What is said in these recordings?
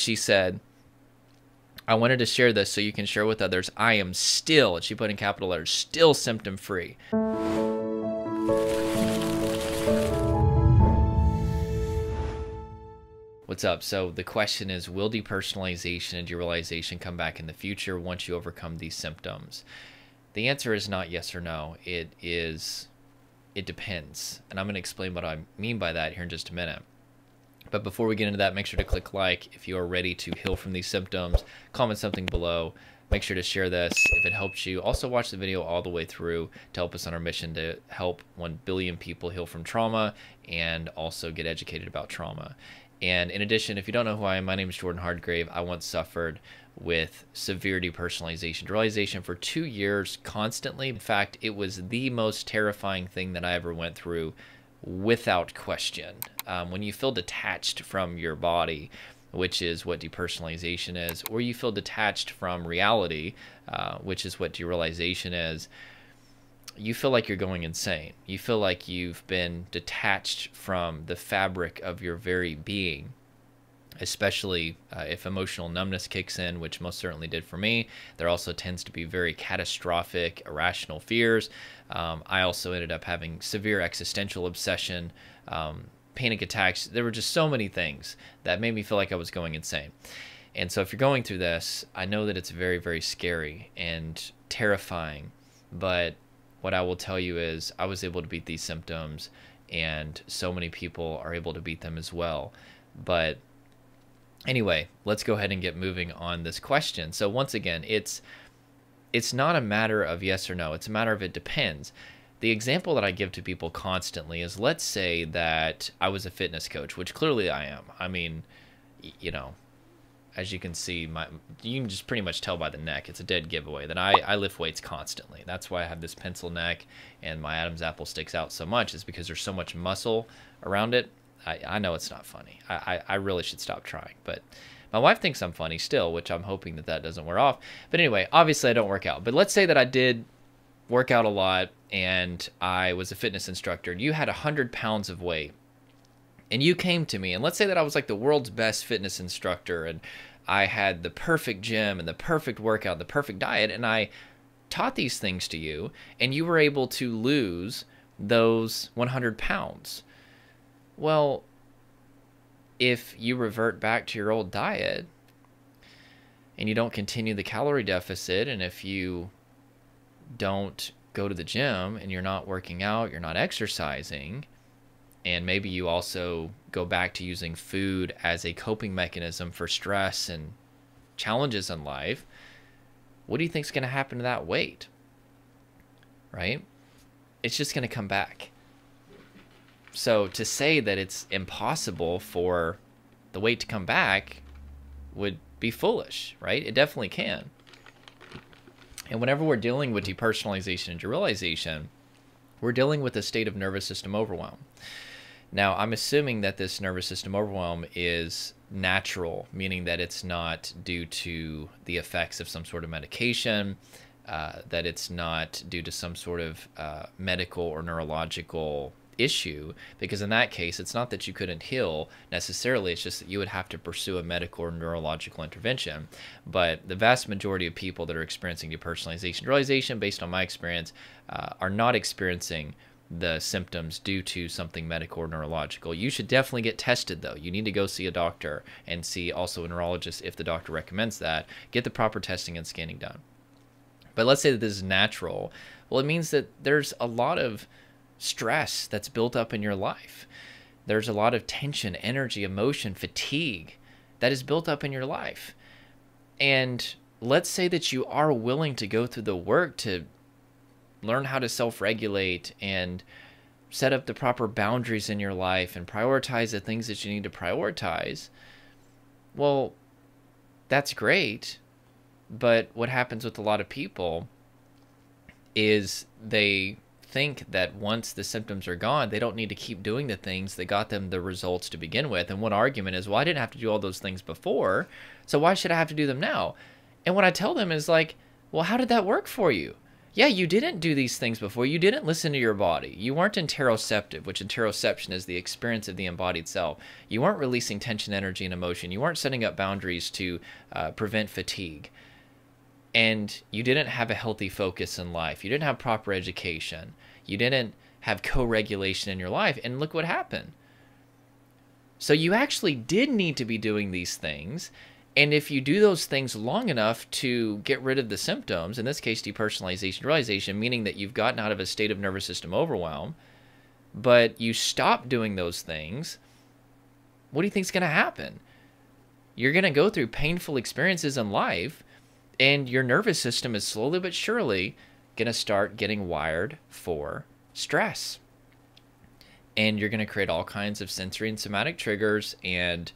she said, I wanted to share this so you can share with others. I am still, and she put in capital letters, still symptom free. What's up? So the question is, will depersonalization and derealization come back in the future once you overcome these symptoms? The answer is not yes or no. It depends. And I'm going to explain what I mean by that here in just a minute. But before we get into that, make sure to click like if you are ready to heal from these symptoms. Comment something below. Make sure to share this if it helps you. Also watch the video all the way through to help us on our mission to help 1 billion people heal from trauma and also get educated about trauma. And in addition, if you don't know who I am, my name is Jordan Hardgrave. I once suffered with severe depersonalization, derealization for 2 years constantly. In fact, it was the most terrifying thing that I ever went through without question. When you feel detached from your body, which is what depersonalization is, or you feel detached from reality, which is what derealization is, you feel like you're going insane. You feel like you've been detached from the fabric of your very being, especially if emotional numbness kicks in, which most certainly did for me. There also tends to be very catastrophic, irrational fears. I also ended up having severe existential obsession, panic attacks. There were just so many things that made me feel like I was going insane. And so if you're going through this, I know that it's very, very scary and terrifying, but what I will tell you is I was able to beat these symptoms, and so many people are able to beat them as well. But anyway, let's go ahead and get moving on this question. So once again, it's not a matter of yes or no. It's a matter of it depends. The example that I give to people constantly is, let's say that I was a fitness coach, which clearly I am. I mean, you know, as you can see, you can just pretty much tell by the neck. It's a dead giveaway that I lift weights constantly. That's why I have this pencil neck and my Adam's apple sticks out so much, is because there's so much muscle around it. I know it's not funny. I really should stop trying. But my wife thinks I'm funny still, which I'm hoping that doesn't wear off. But anyway, obviously I don't work out. But let's say that I did work out a lot and I was a fitness instructor and you had 100 pounds of weight. And you came to me, and let's say that I was like the world's best fitness instructor, and I had the perfect gym and the perfect workout, the perfect diet, and I taught these things to you, and you were able to lose those 100 pounds. Well, if you revert back to your old diet and you don't continue the calorie deficit, and if you don't go to the gym and you're not working out, you're not exercising, and maybe you also go back to using food as a coping mechanism for stress and challenges in life, what do you think is going to happen to that weight? Right? It's just going to come back. So to say that it's impossible for the weight to come back would be foolish, right? It definitely can. And whenever we're dealing with depersonalization and derealization, we're dealing with a state of nervous system overwhelm. Now, I'm assuming that this nervous system overwhelm is natural, meaning that it's not due to the effects of some sort of medication, that it's not due to some sort of medical or neurological issue, because in that case, it's not that you couldn't heal necessarily, it's just that you would have to pursue a medical or neurological intervention. But the vast majority of people that are experiencing depersonalization, derealization, based on my experience, are not experiencing the symptoms due to something medical or neurological. You should definitely get tested, though. You need to go see a doctor and see also a neurologist if the doctor recommends that. Get the proper testing and scanning done. But let's say that this is natural. Well, it means that there's a lot of stress that's built up in your life. There's a lot of tension, energy, emotion, fatigue that is built up in your life. And let's say that you are willing to go through the work to learn how to self-regulate and set up the proper boundaries in your life and prioritize the things that you need to prioritize. Well, that's great. But what happens with a lot of people is they think that once the symptoms are gone, they don't need to keep doing the things that got them the results to begin with. And one argument is, well, I didn't have to do all those things before, so why should I have to do them now? And what I tell them is like, well, how did that work for you? Yeah, you didn't do these things before. You didn't listen to your body. You weren't interoceptive, which interoception is the experience of the embodied self. You weren't releasing tension, energy, and emotion. You weren't setting up boundaries to prevent fatigue. And you didn't have a healthy focus in life. You didn't have proper education. You didn't have co-regulation in your life. And look what happened. So you actually did need to be doing these things. And if you do those things long enough to get rid of the symptoms, in this case, depersonalization, realization, meaning that you've gotten out of a state of nervous system overwhelm, but you stop doing those things, what do you think is going to happen? You're going to go through painful experiences in life, and your nervous system is slowly but surely going to start getting wired for stress. And you're going to create all kinds of sensory and somatic triggers, and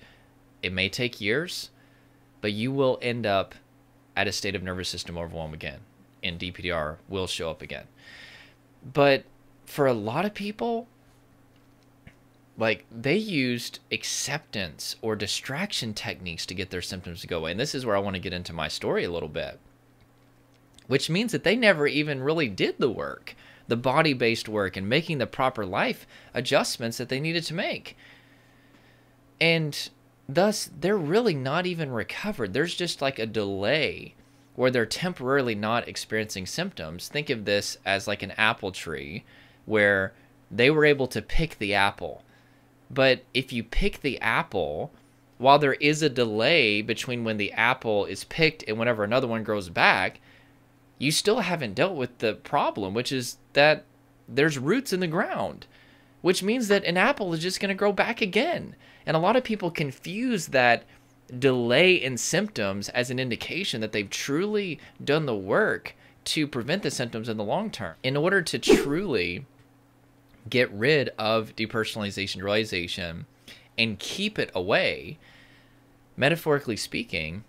it may take years, but you will end up at a state of nervous system overwhelm again, and DPDR will show up again. But for a lot of people, like, they used acceptance or distraction techniques to get their symptoms to go away. And this is where I want to get into my story a little bit, which means that they never even really did the work, the body-based work, and making the proper life adjustments that they needed to make. And thus, they're really not even recovered. There's just like a delay where they're temporarily not experiencing symptoms. Think of this as like an apple tree where they were able to pick the apple. But if you pick the apple, while there is a delay between when the apple is picked and whenever another one grows back, you still haven't dealt with the problem, which is that there's roots in the ground, which means that an apple is just going to grow back again. And a lot of people confuse that delay in symptoms as an indication that they've truly done the work to prevent the symptoms in the long term. In order to truly get rid of depersonalization, realization, and keep it away, metaphorically speaking,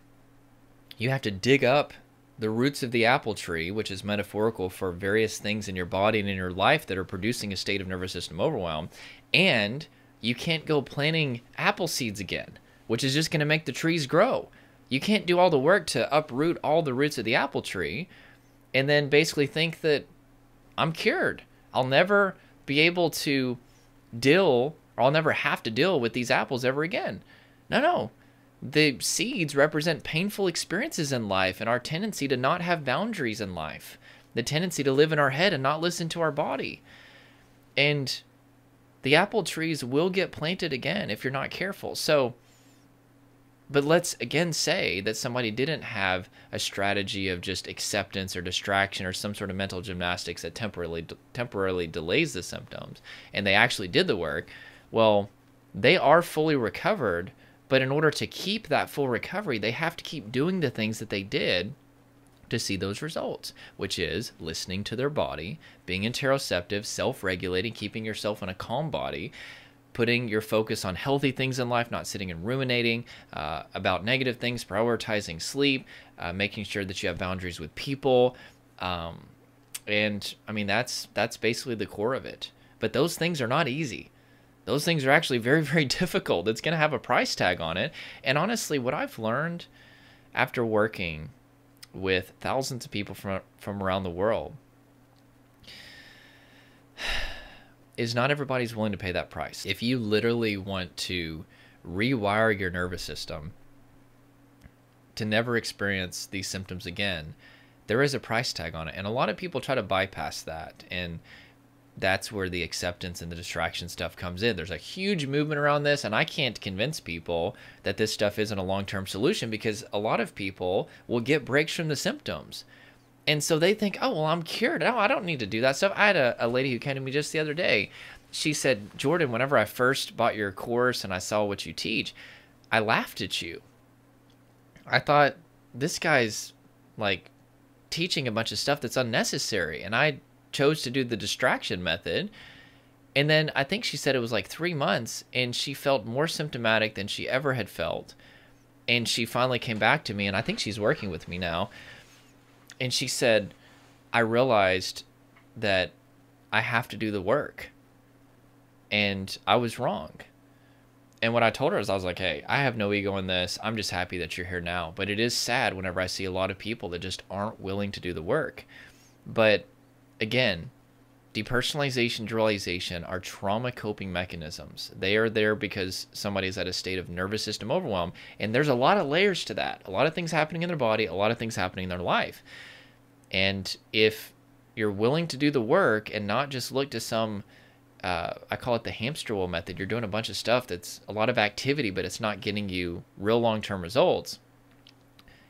you have to dig up the roots of the apple tree, which is metaphorical for various things in your body and in your life that are producing a state of nervous system overwhelm. And you can't go planting apple seeds again, which is just going to make the trees grow. You can't do all the work to uproot all the roots of the apple tree and then basically think that I'm cured. I'll never be able to deal, or I'll never have to deal with these apples ever again. No. The seeds represent painful experiences in life and our tendency to not have boundaries in life, the tendency to live in our head and not listen to our body. And the apple trees will get planted again if you're not careful. So, but let's again say that somebody didn't have a strategy of just acceptance or distraction or some sort of mental gymnastics that temporarily delays the symptoms, and they actually did the work. Well, they are fully recovered, but in order to keep that full recovery, they have to keep doing the things that they did to see those results, which is listening to their body, being interoceptive, self-regulating, keeping yourself in a calm body, putting your focus on healthy things in life, not sitting and ruminating about negative things, prioritizing sleep, making sure that you have boundaries with people. And I mean, that's basically the core of it. But those things are not easy. Those things are actually very, very difficult. It's going to have a price tag on it. And honestly, what I've learned after working with thousands of people from around the world is not everybody's willing to pay that price. If you literally want to rewire your nervous system to never experience these symptoms again, there is a price tag on it. And a lot of people try to bypass that. And that's where the acceptance and the distraction stuff comes in. There's a huge movement around this, and I can't convince people that this stuff isn't a long-term solution, because a lot of people will get breaks from the symptoms. And so they think, oh, well, I'm cured. No, I don't need to do that stuff. I had a lady who came to me just the other day. She said, Jordan, whenever I first bought your course and I saw what you teach, I laughed at you. I thought, this guy's like teaching a bunch of stuff that's unnecessary. And I chose to do the distraction method. And then I think she said it was like 3 months, and she felt more symptomatic than she ever had felt. And she finally came back to me, and I think she's working with me now. And she said, I realized that I have to do the work. And I was wrong. And what I told her is, I was like, hey, I have no ego in this. I'm just happy that you're here now. But it is sad whenever I see a lot of people that just aren't willing to do the work. But again, depersonalization, derealization are trauma coping mechanisms. They are there because somebody's at a state of nervous system overwhelm, and there's a lot of layers to that. A lot of things happening in their body, a lot of things happening in their life. And if you're willing to do the work and not just look to some, I call it the hamster wheel method, you're doing a bunch of stuff that's a lot of activity, but it's not getting you real long-term results,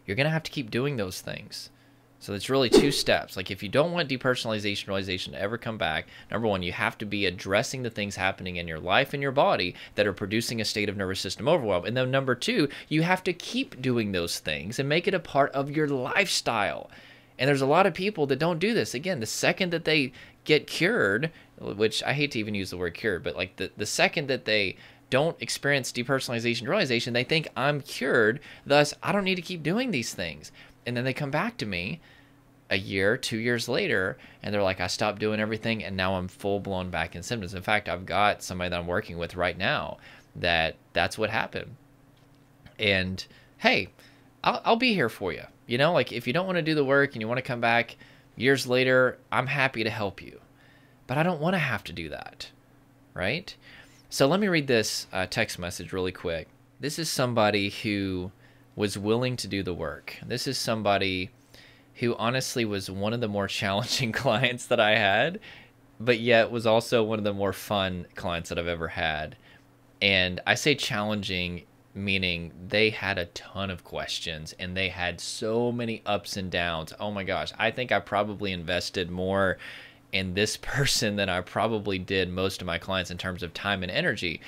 you're going to have to keep doing those things. So it's really two steps. Like if you don't want depersonalization, realization to ever come back, number one, you have to be addressing the things happening in your life and your body that are producing a state of nervous system overwhelm. And then number two, you have to keep doing those things and make it a part of your lifestyle. And there's a lot of people that don't do this. Again, the second that they get cured, which I hate to even use the word cured, but like the second that they don't experience depersonalization, realization, they think I'm cured, thus I don't need to keep doing these things. And then they come back to me a year, 2 years later, and they're like, I stopped doing everything, and now I'm full-blown back in symptoms. In fact, I've got somebody that I'm working with right now that's what happened. And hey, I'll be here for you. You know, like if you don't want to do the work and you want to come back years later, I'm happy to help you. But I don't want to have to do that, right? So let me read this text message really quick. This is somebody who was willing to do the work. This is somebody who honestly was one of the more challenging clients that I had, but yet was also one of the more fun clients that I've ever had. And I say challenging, meaning they had a ton of questions and they had so many ups and downs. Oh my gosh, I think I probably invested more in this person than I probably did most of my clients in terms of time and energy.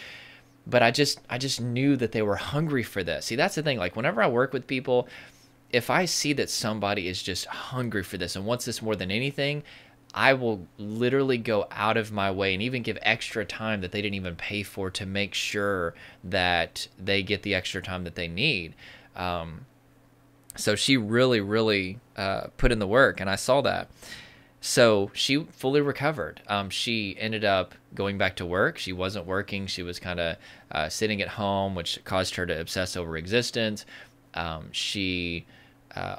But I just knew that they were hungry for this. See, that's the thing. Like whenever I work with people, if I see that somebody is just hungry for this and wants this more than anything, I will literally go out of my way and even give extra time that they didn't even pay for to make sure that they get the extra time that they need. So she really put in the work, and I saw that. So she fully recovered. She ended up going back to work. She wasn't working. She was kind of sitting at home, which caused her to obsess over existence. She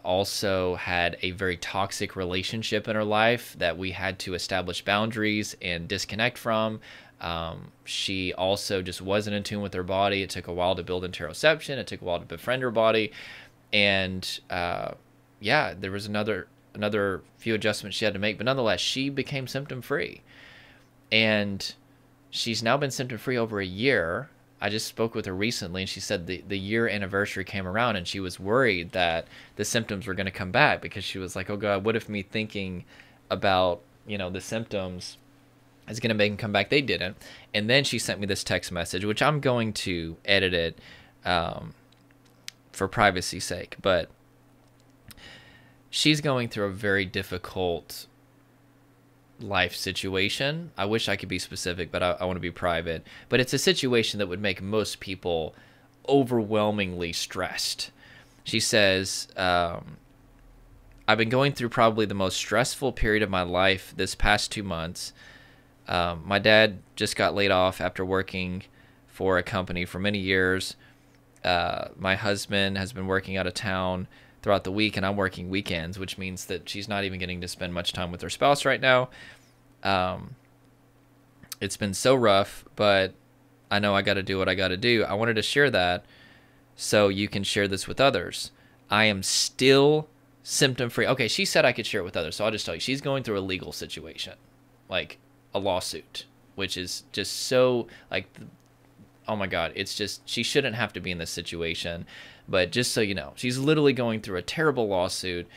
also had a very toxic relationship in her life that we had to establish boundaries and disconnect from. She also just wasn't in tune with her body. It took a while to build interoception. It took a while to befriend her body. And yeah, there was another few adjustments she had to make, but nonetheless, she became symptom-free. And she's now been symptom-free over a year. I just spoke with her recently, and she said the year anniversary came around, and she was worried that the symptoms were going to come back because she was like, oh God, what if me thinking about, the symptoms is going to make them come back? They didn't. And then she sent me this text message, which I'm going to edit it for privacy's sake, but she's going through a very difficult life situation. I wish I could be specific, but I want to be private. But it's a situation that would make most people overwhelmingly stressed. She says, I've been going through probably the most stressful period of my life this past 2 months. My dad just got laid off after working for a company for many years. My husband has been working out of town throughout the week, and I'm working weekends, which means that she's not even getting to spend much time with her spouse right now. It's been so rough, but I know I got to do what I got to do. I wanted to share that so you can share this with others. I am still symptom-free. Okay, she said I could share it with others, so I'll just tell you. She's going through a legal situation, like a lawsuit, which is just so, like, oh my God, it's just, she shouldn't have to be in this situation. But just so you know, she's literally going through a terrible lawsuit,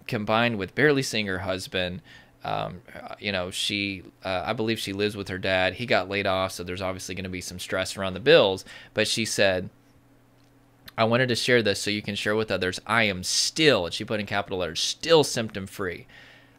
combined with barely seeing her husband. She, I believe she lives with her dad. He got laid off, so there's obviously going to be some stress around the bills. But she said, I wanted to share this so you can share with others. I am still, and she put in capital letters, still symptom-free.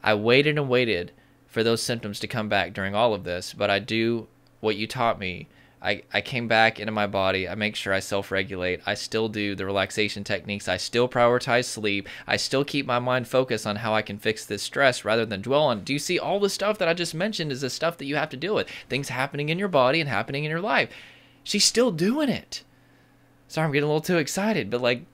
I waited and waited for those symptoms to come back during all of this, but I do what you taught me. I came back into my body. I make sure I self-regulate. I still do the relaxation techniques. I still prioritize sleep. I still keep my mind focused on how I can fix this stress rather than dwell on. Do you see all the stuff that I just mentioned is the stuff that you have to deal with? Things happening in your body and happening in your life. She's still doing it. Sorry, I'm getting a little too excited, but like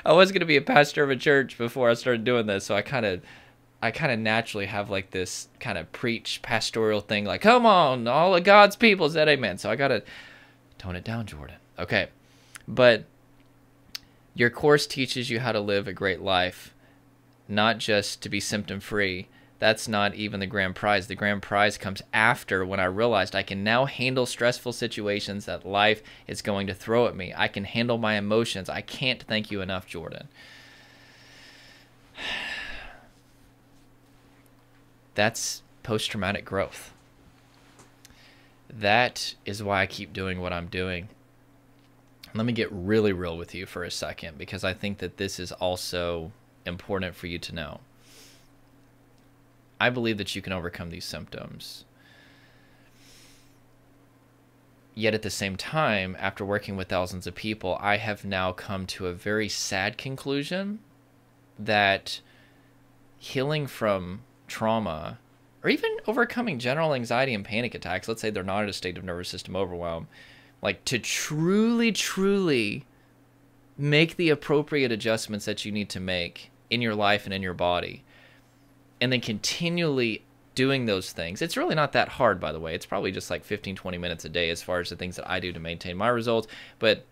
I was going to be a pastor of a church before I started doing this, so I kind of naturally have like this kind of preach pastoral thing, like, come on, all of God's people said amen. So I got to tone it down, Jordan. Okay. But your course teaches you how to live a great life, not just to be symptom free. That's not even the grand prize. The grand prize comes after, when I realized I can now handle stressful situations that life is going to throw at me. I can handle my emotions. I can't thank you enough, Jordan. That's post-traumatic growth. That is why I keep doing what I'm doing. Let me get really real with you for a second, because I think that this is also important for you to know. I believe that you can overcome these symptoms. Yet at the same time, after working with thousands of people, I have now come to a very sad conclusion that healing from trauma, or even overcoming general anxiety and panic attacks, let's say they're not in a state of nervous system overwhelm, like to truly, truly make the appropriate adjustments that you need to make in your life and in your body, and then continually doing those things. It's really not that hard, by the way. It's probably just like 15, 20 minutes a day as far as the things that I do to maintain my results, but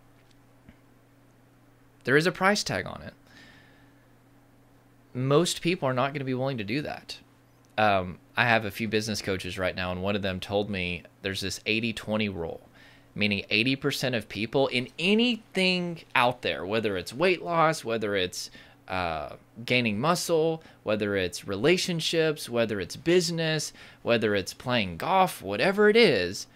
there is a price tag on it. Most people are not going to be willing to do that. I have a few business coaches right now, and one of them told me there's this 80-20 rule, meaning 80% of people in anything out there, whether it's weight loss, whether it's gaining muscle, whether it's relationships, whether it's business, whether it's playing golf, whatever it is,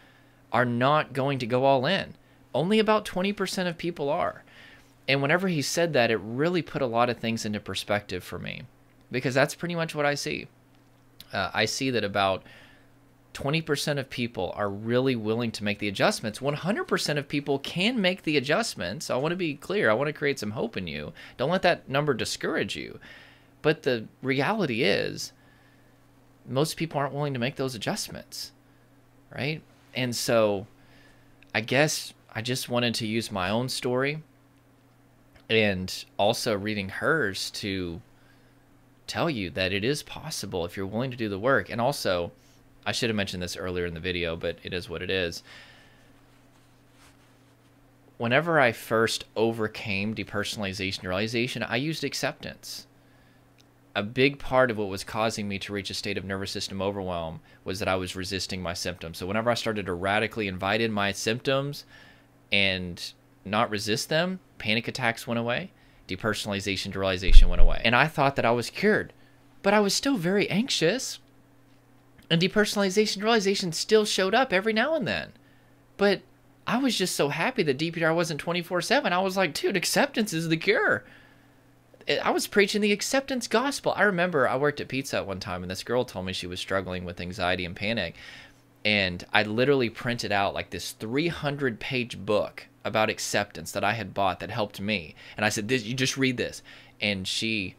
are not going to go all in. Only about 20% of people are. And whenever he said that, it really put a lot of things into perspective for me, because that's pretty much what I see. I see that about 20% of people are really willing to make the adjustments. 100% of people can make the adjustments. I want to be clear. I want to create some hope in you. Don't let that number discourage you. But the reality is, most people aren't willing to make those adjustments, right? And so I guess I just wanted to use my own story and also reading hers to tell you that it is possible if you're willing to do the work. And also, I should have mentioned this earlier in the video, but it is what it is. Whenever I first overcame depersonalization, derealization, I used acceptance. A big part of what was causing me to reach a state of nervous system overwhelm was that I was resisting my symptoms. So whenever I started to radically invite in my symptoms and not resist them, panic attacks went away, depersonalization, derealization went away. And I thought that I was cured, but I was still very anxious. And depersonalization, derealization still showed up every now and then. But I was just so happy that DPR wasn't 24/7. I was like, dude, acceptance is the cure. I was preaching the acceptance gospel. I remember I worked at Pizza Hut one time, and this girl told me she was struggling with anxiety and panic. And I literally printed out like this 300-page book about acceptance that I had bought that helped me. And I said, you just read this. And she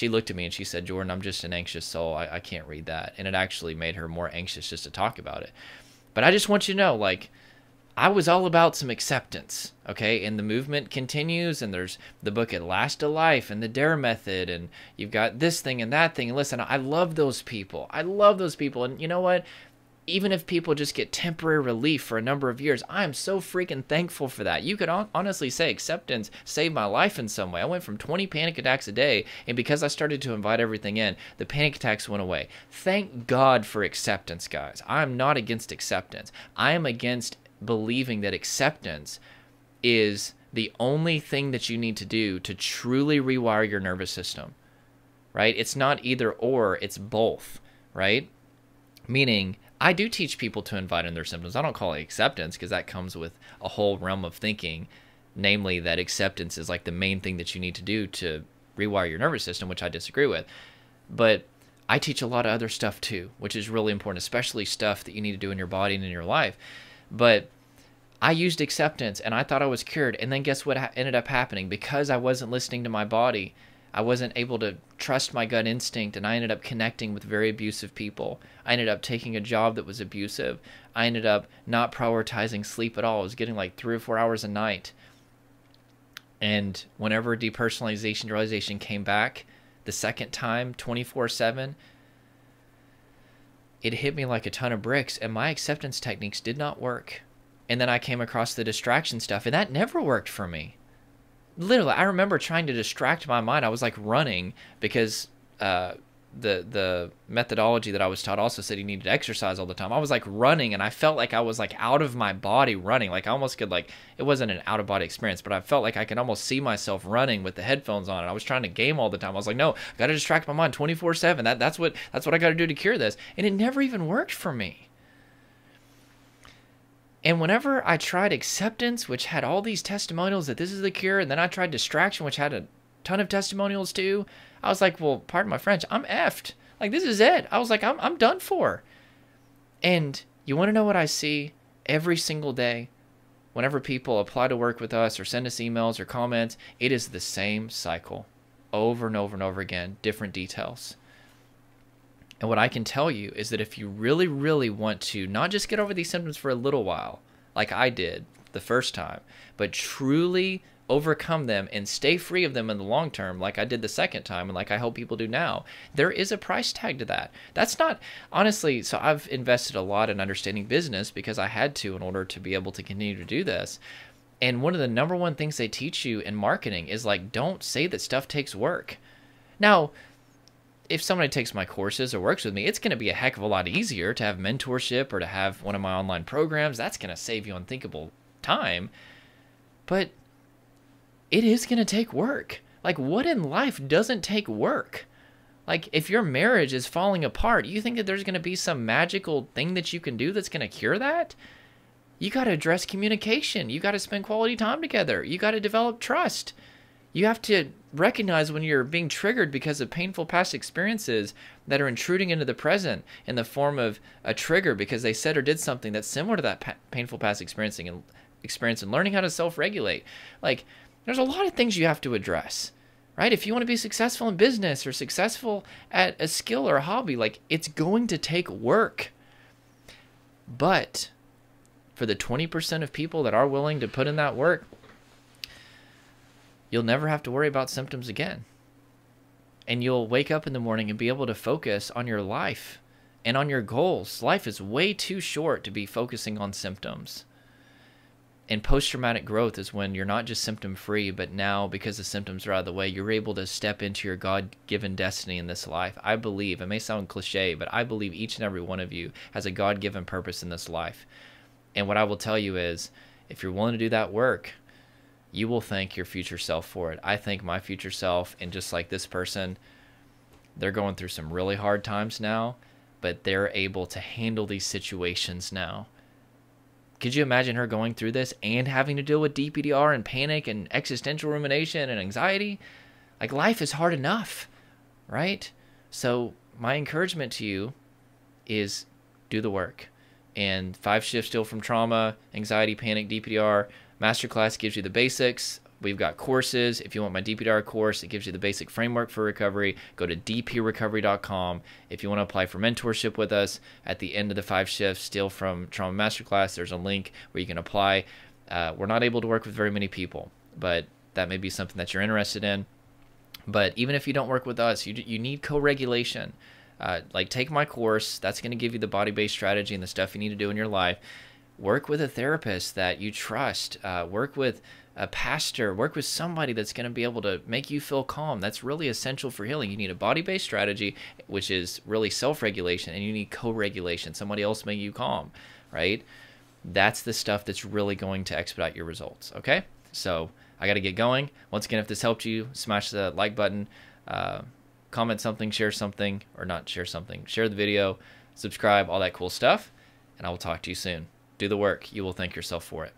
looked at me and she said, Jordan, I'm just an anxious soul. I can't read that. And it actually made her more anxious just to talk about it. But I just want you to know, like, I was all about some acceptance, okay? And the movement continues, and there's the book At Last a Life and the Dare Method, and you've got this thing and that thing. And listen, I love those people. I love those people. And you know what? Even if people just get temporary relief for a number of years, I am so freaking thankful for that. You could honestly say acceptance saved my life in some way. I went from 20 panic attacks a day, and because I started to invite everything in, the panic attacks went away. Thank God for acceptance, guys. I am not against acceptance. I am against believing that acceptance is the only thing that you need to do to truly rewire your nervous system, right? It's not either or, it's both, right? Meaning, I do teach people to invite in their symptoms. I don't call it acceptance because that comes with a whole realm of thinking, namely that acceptance is like the main thing that you need to do to rewire your nervous system, which I disagree with. But I teach a lot of other stuff too, which is really important, especially stuff that you need to do in your body and in your life. But I used acceptance and I thought I was cured. And then guess what ended up happening? Because I wasn't listening to my body, I wasn't able to trust my gut instinct, and I ended up connecting with very abusive people. I ended up taking a job that was abusive. I ended up not prioritizing sleep at all. I was getting like 3 or 4 hours a night. And whenever depersonalization, derealization came back the second time, 24/7, it hit me like a ton of bricks, and my acceptance techniques did not work. And then I came across the distraction stuff, and that never worked for me. Literally, I remember trying to distract my mind. I was like running because the methodology that I was taught also said you needed to exercise all the time. I was like running, and I felt like I was like out of my body running. Like I almost could, like, it wasn't an out of body experience, but I felt like I could almost see myself running with the headphones on. And I was trying to game all the time. I was like, no, I got to distract my mind 24/7. That's what I got to do to cure this. And it never even worked for me. And whenever I tried acceptance, which had all these testimonials that this is the cure, and then I tried distraction, which had a ton of testimonials too, I was like, well, pardon my French, I'm effed. Like, this is it. I was like, I'm done for. And you want to know what I see every single day? Whenever people apply to work with us or send us emails or comments, it is the same cycle over and over and over again, different details. And what I can tell you is that if you really, really want to not just get over these symptoms for a little while, like I did the first time, but truly overcome them and stay free of them in the long term, like I did the second time and like I help people do now, there is a price tag to that. That's not, honestly, so I've invested a lot in understanding business because I had to in order to be able to continue to do this. And one of the number one things they teach you in marketing is, like, don't say that stuff takes work. Now, if somebody takes my courses or works with me, it's going to be a heck of a lot easier to have mentorship or to have one of my online programs. That's going to save you unthinkable time. But it is going to take work. Like, what in life doesn't take work? Like, if your marriage is falling apart, you think that there's going to be some magical thing that you can do that's going to cure that? You got to address communication. You got to spend quality time together. You got to develop trust. You have to recognize when you're being triggered because of painful past experiences that are intruding into the present in the form of a trigger because they said or did something that's similar to that painful past experience, and learning how to self-regulate. Like, there's a lot of things you have to address, right? If you want to be successful in business or successful at a skill or a hobby, like, it's going to take work. But for the 20% of people that are willing to put in that work, you'll never have to worry about symptoms again. And you'll wake up in the morning and be able to focus on your life and on your goals. Life is way too short to be focusing on symptoms. And post-traumatic growth is when you're not just symptom-free, but now, because the symptoms are out of the way, you're able to step into your God-given destiny in this life. I believe, it may sound cliche, but I believe each and every one of you has a God-given purpose in this life. And what I will tell you is, if you're willing to do that work, you will thank your future self for it. I thank my future self, and just like this person, they're going through some really hard times now, but they're able to handle these situations now. Could you imagine her going through this and having to deal with DPDR and panic and existential rumination and anxiety? Like, life is hard enough, right? So my encouragement to you is do the work. And 5 shifts heal from trauma, anxiety, panic, DPDR. Masterclass gives you the basics. We've got courses. If you want my DPDR course, it gives you the basic framework for recovery. Go to dprecovery.com. If you want to apply for mentorship with us at the end of the 5 shifts, still from Trauma Masterclass, there's a link where you can apply. We're not able to work with very many people, but that may be something that you're interested in. But even if you don't work with us, you need co-regulation. Like, take my course. That's going to give you the body-based strategy and the stuff you need to do in your life. Work with a therapist that you trust. Work with a pastor. Work with somebody that's going to be able to make you feel calm. That's really essential for healing. You need a body-based strategy, which is really self-regulation, and you need co-regulation. Somebody else make you calm, right? That's the stuff that's really going to expedite your results, okay? So I got to get going. Once again, if this helped you, smash the like button, comment something, share something, or not share something, share the video, subscribe, all that cool stuff, and I will talk to you soon. Do the work. You will thank yourself for it.